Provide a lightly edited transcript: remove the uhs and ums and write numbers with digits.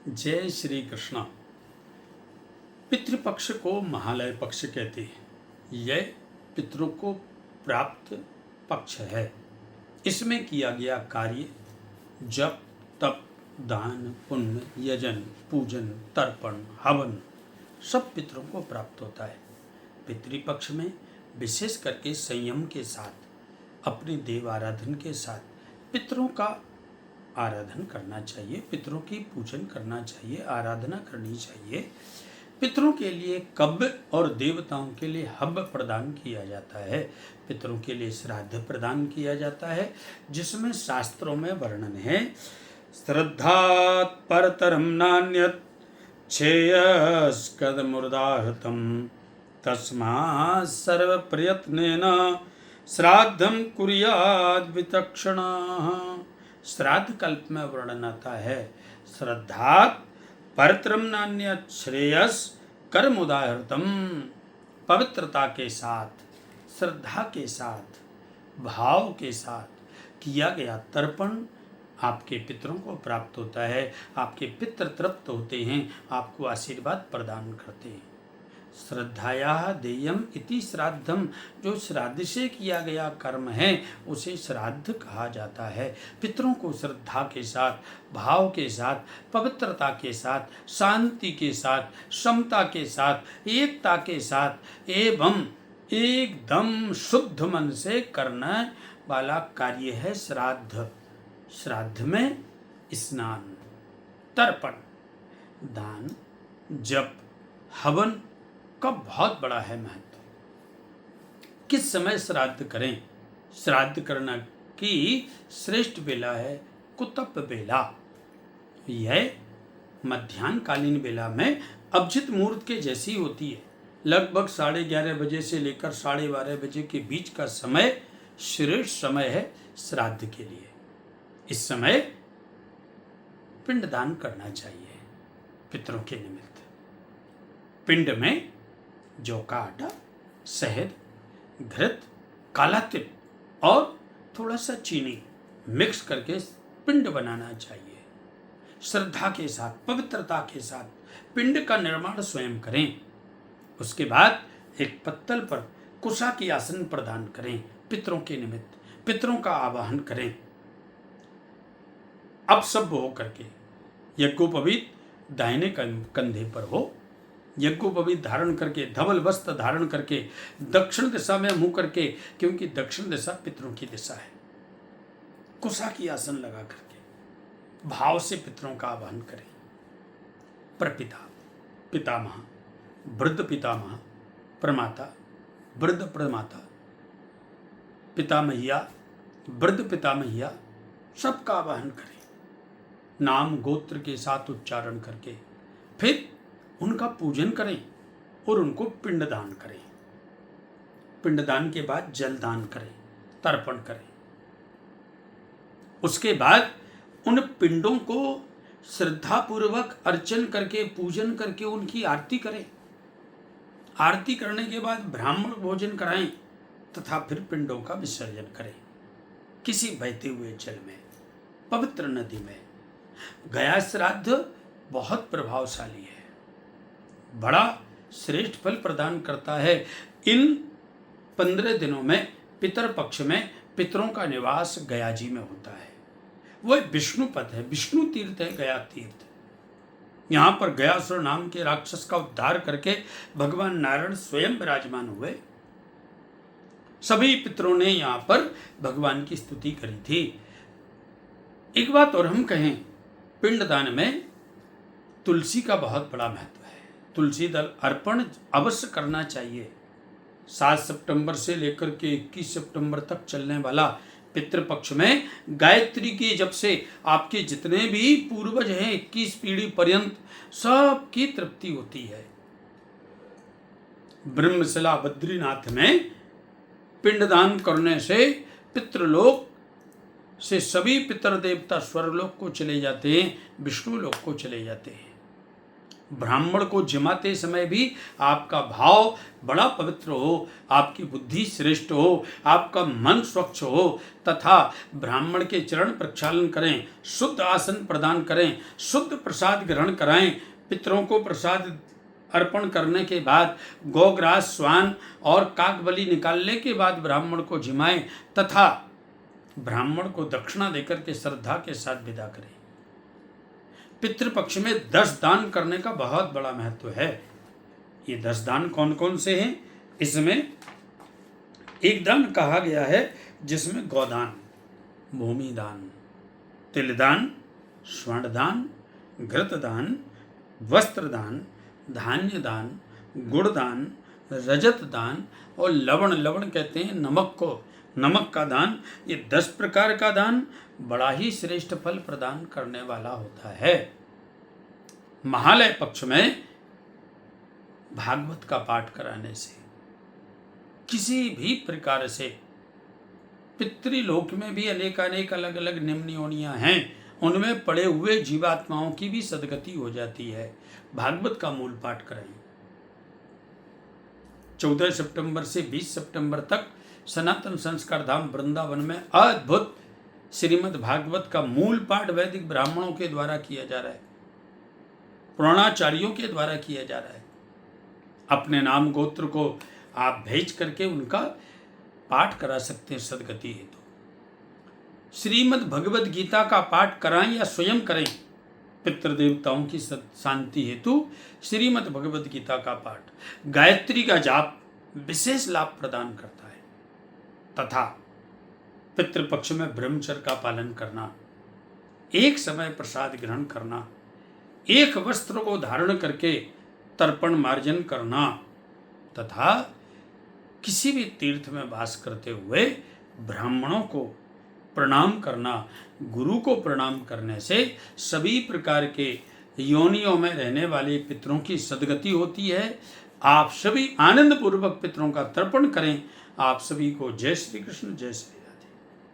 जय श्री कृष्ण। पितृपक्ष को महालय पक्ष कहते हैं। यह पितरों को प्राप्त पक्ष है। इसमें किया गया कार्य जप तप दान पुण्य यजन पूजन तर्पण हवन सब पितरों को प्राप्त होता है। पितृपक्ष में विशेष करके संयम के साथ अपने देव आराधन के साथ पितरों का आराधन करना चाहिए, पितरों की पूजन करना चाहिए, आराधना करनी चाहिए। पितरों के लिए कब्ब और देवताओं के लिए हब प्रदान किया जाता है। पितरों के लिए श्राद्ध प्रदान किया जाता है, जिसमें शास्त्रों में वर्णन है। श्रद्धात् परतरम नान्यत् श्रेयस्कदमुदाहृतम् तस्मात् सर्व प्रयत्नेन श्राद्धम कुर्याद् विचक्षणाः। श्राद्ध कल्प में वर्णन आता है। श्रद्धात् परत्रम नान्यत् श्रेयस कर्म उदाहृतम। पवित्रता के साथ, श्रद्धा के साथ, भाव के साथ किया गया तर्पण आपके पितरों को प्राप्त होता है। आपके पितृ तृप्त होते हैं, आपको आशीर्वाद प्रदान करते हैं। श्रद्धाया देयम इति श्राद्धम। जो श्राद्ध से किया गया कर्म है उसे श्राद्ध कहा जाता है। पितरों को श्रद्धा के साथ, भाव के साथ, पवित्रता के साथ, शांति के साथ, समता के साथ, एकता के साथ एवं एकदम शुद्ध मन से करने वाला कार्य है श्राद्ध। श्राद्ध में स्नान, तर्पण, दान, जप, हवन का बहुत बड़ा है महत्व। किस समय श्राद्ध करें? श्राद्ध करना की श्रेष्ठ बेला है कुतप बेला। यह मध्याह्नकालीन बेला में अभिजित मुहूर्त के जैसी होती है। लगभग 11:30 बजे से लेकर 12:30 बजे के बीच का समय श्रेष्ठ समय है श्राद्ध के लिए। इस समय पिंडदान करना चाहिए पितरों के निमित्त। पिंड में जौ का आटा, शहद, घृत, काला तिल और थोड़ा सा चीनी मिक्स करके पिंड बनाना चाहिए। श्रद्धा के साथ, पवित्रता के साथ पिंड का निर्माण स्वयं करें। उसके बाद एक पत्तल पर कुशा की आसन प्रदान करें। पितरों के निमित्त पितरों का आवाहन करें। अब सब हो करके यज्ञोपवीत दाहिने कंधे पर हो, यज्ञोपवीत धारण करके, धवल वस्त्र धारण करके, दक्षिण दिशा में मुंह करके, क्योंकि दक्षिण दिशा पितरों की दिशा है। कुशा की आसन लगा करके भाव से पितरों का आवाहन करें। प्रपिता, पितामह, वृद्ध पितामह, प्रमाता, वृद्ध प्रमाता, पितामहिया, वृद्ध पितामहिया सबका आवाहन करें, नाम गोत्र के साथ उच्चारण करके। फिर उनका पूजन करें और उनको पिंडदान करें। पिंडदान के बाद जलदान करें, तर्पण करें। उसके बाद उन पिंडों को श्रद्धापूर्वक अर्चन करके, पूजन करके उनकी आरती करें। आरती करने के बाद ब्राह्मण भोजन कराएं तथा फिर पिंडों का विसर्जन करें किसी बहते हुए जल में, पवित्र नदी में। गया श्राद्ध बहुत प्रभावशाली है, बड़ा श्रेष्ठ फल प्रदान करता है। इन 15 दिनों में पितर पक्ष में पितरों का निवास गया जी में होता है। वह विष्णु पद है, विष्णु तीर्थ है गया तीर्थ। यहाँ पर गयासुर नाम के राक्षस का उद्धार करके भगवान नारायण स्वयं विराजमान हुए। सभी पितरों ने यहाँ पर भगवान की स्तुति करी थी। एक बात और हम कहें, पिंडदान में तुलसी का बहुत बड़ा महत्व है। तुलसी दल अर्पण अवश्य करना चाहिए। 7 सितंबर से लेकर के 21 सितंबर तक चलने वाला पितृपक्ष में गायत्री के जप से आपके जितने भी पूर्वज हैं 21 पीढ़ी पर्यंत सबकी तृप्ति होती है। ब्रह्मशिला बद्रीनाथ में पिंडदान करने से पितृलोक से सभी पितर देवता स्वर्गलोक को चले जाते हैं, विष्णु लोक को चले जाते हैं। ब्राह्मण को जिमाते समय भी आपका भाव बड़ा पवित्र हो, आपकी बुद्धि श्रेष्ठ हो, आपका मन स्वच्छ हो, तथा ब्राह्मण के चरण प्रक्षालन करें, शुद्ध आसन प्रदान करें, शुद्ध प्रसाद ग्रहण कराएं। पितरों को प्रसाद अर्पण करने के बाद गोग्रास, श्वान और काकबलि निकालने के बाद ब्राह्मण को जिमाएं तथा ब्राह्मण को दक्षिणा देकर के श्रद्धा के साथ विदा करें। पितृपक्ष में 10 दान करने का बहुत बड़ा महत्व है। ये 10 दान कौन कौन से हैं? इसमें एक दान कहा गया है जिसमें गौदान, भूमि दान, तिलदान, स्वर्ण दान, घृत दान, वस्त्र दान, धान्य दान, गुड़ दान, रजत दान और लवण कहते हैं नमक को, नमक का दान। ये 10 प्रकार का दान बड़ा ही श्रेष्ठ फल प्रदान करने वाला होता है। महालय पक्ष में भागवत का पाठ कराने से किसी भी प्रकार से पितृलोक में भी अनेक अलग अलग निम्न योनियां हैं, उनमें पड़े हुए जीवात्माओं की भी सदगति हो जाती है। भागवत का मूल पाठ कराएं। 14 सितंबर से 20 सितंबर तक सनातन संस्कार धाम वृंदावन में अद्भुत श्रीमद् भागवत का मूल पाठ वैदिक ब्राह्मणों के द्वारा किया जा रहा है, पुराणाचार्यों के द्वारा किया जा रहा है। अपने नाम गोत्र को आप भेज करके उनका पाठ करा सकते हैं सदगति हेतु। श्रीमद् भगवद गीता का पाठ कराएं या स्वयं करें, पितृदेवताओं की शांति हेतु श्रीमद् भगवद गीता का पाठ, गायत्री का जाप विशेष लाभ प्रदान करता है। तथा पितृपक्ष में ब्रह्मचर्य का पालन करना, एक समय प्रसाद ग्रहण करना, एक वस्त्र को धारण करके तर्पण मार्जन करना तथा किसी भी तीर्थ में वास करते हुए ब्राह्मणों को प्रणाम करना, गुरु को प्रणाम करने से सभी प्रकार के योनियों में रहने वाले पितरों की सदगति होती है। आप सभी आनंद पूर्वक पितरों का तर्पण करें। आप सभी को जय श्री कृष्ण, जय श्री